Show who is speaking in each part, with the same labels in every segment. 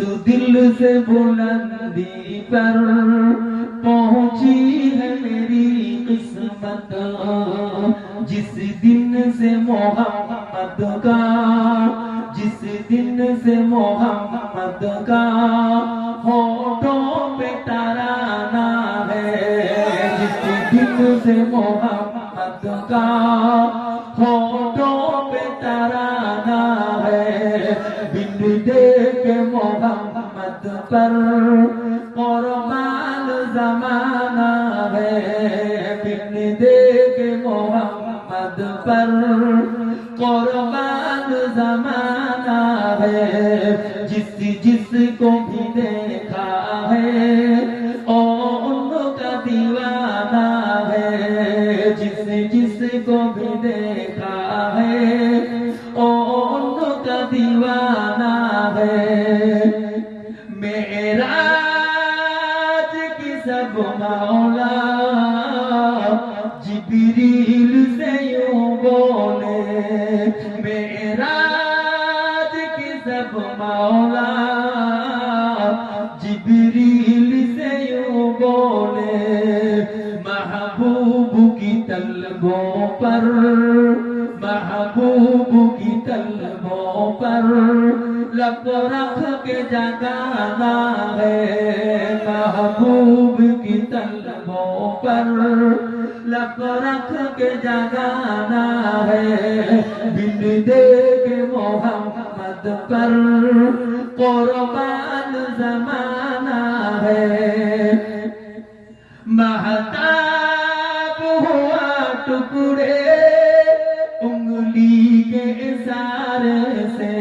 Speaker 1: जो दिल से बुलंदी पर पहुंची है मेरी किस्मत, जिस दिन से मोहम्मद का, जिस दिन से मोहम्मद का होठों पे तराना है, जिस दिन से मोहम्मद का होठों पे तराना है, बिन देखे मोहम्मद पर कुर्बान ज़माना है, बिन देखे मोहम्मद पर कुर्बान ज़माना है, जिस जिसको भी देखा है ओ उनका दीवाना है, जिस जिसको भी देखा है ओ उनका दीवाना है। मेराज की सब मौला जिब्रील से यूं बोले, मेराज की सब मौला जिब्रील से यूं बोले, महबूब की तलबों पर, महबूब की तलबों पर लब रख के जगाना है, महबूब की तलबों पर लब रख के जगाना है, बिन देखे मोहम्मद पर कुर्बान ज़माना है। महताब हुआ टुकड़े उंगली के इशारे से,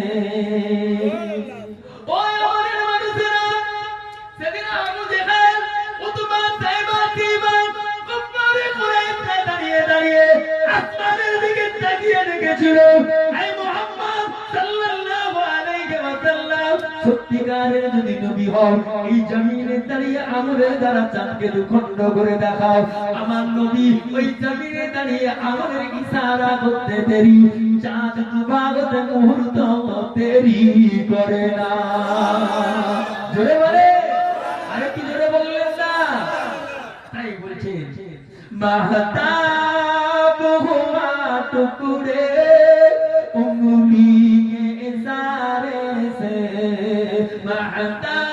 Speaker 1: সত্যিকারের যদি নবী হও এই জমিনে দাঁড়িয়ে আঙুলের দ্বারা চাঁদকে দুখণ্ড করে দেখাও, আমার নবী ওই জমিনে দাঁড়িয়ে আঙুলের ইশারা করতে দেরি, চাঁদ ডুবাতে মুহূর্ত দেরি করে না। জোরে বলে, আরে কি জোরে বললেন না? তাই বলছে महताब हुआ टुकड़े उंगली के इशारे से, महताब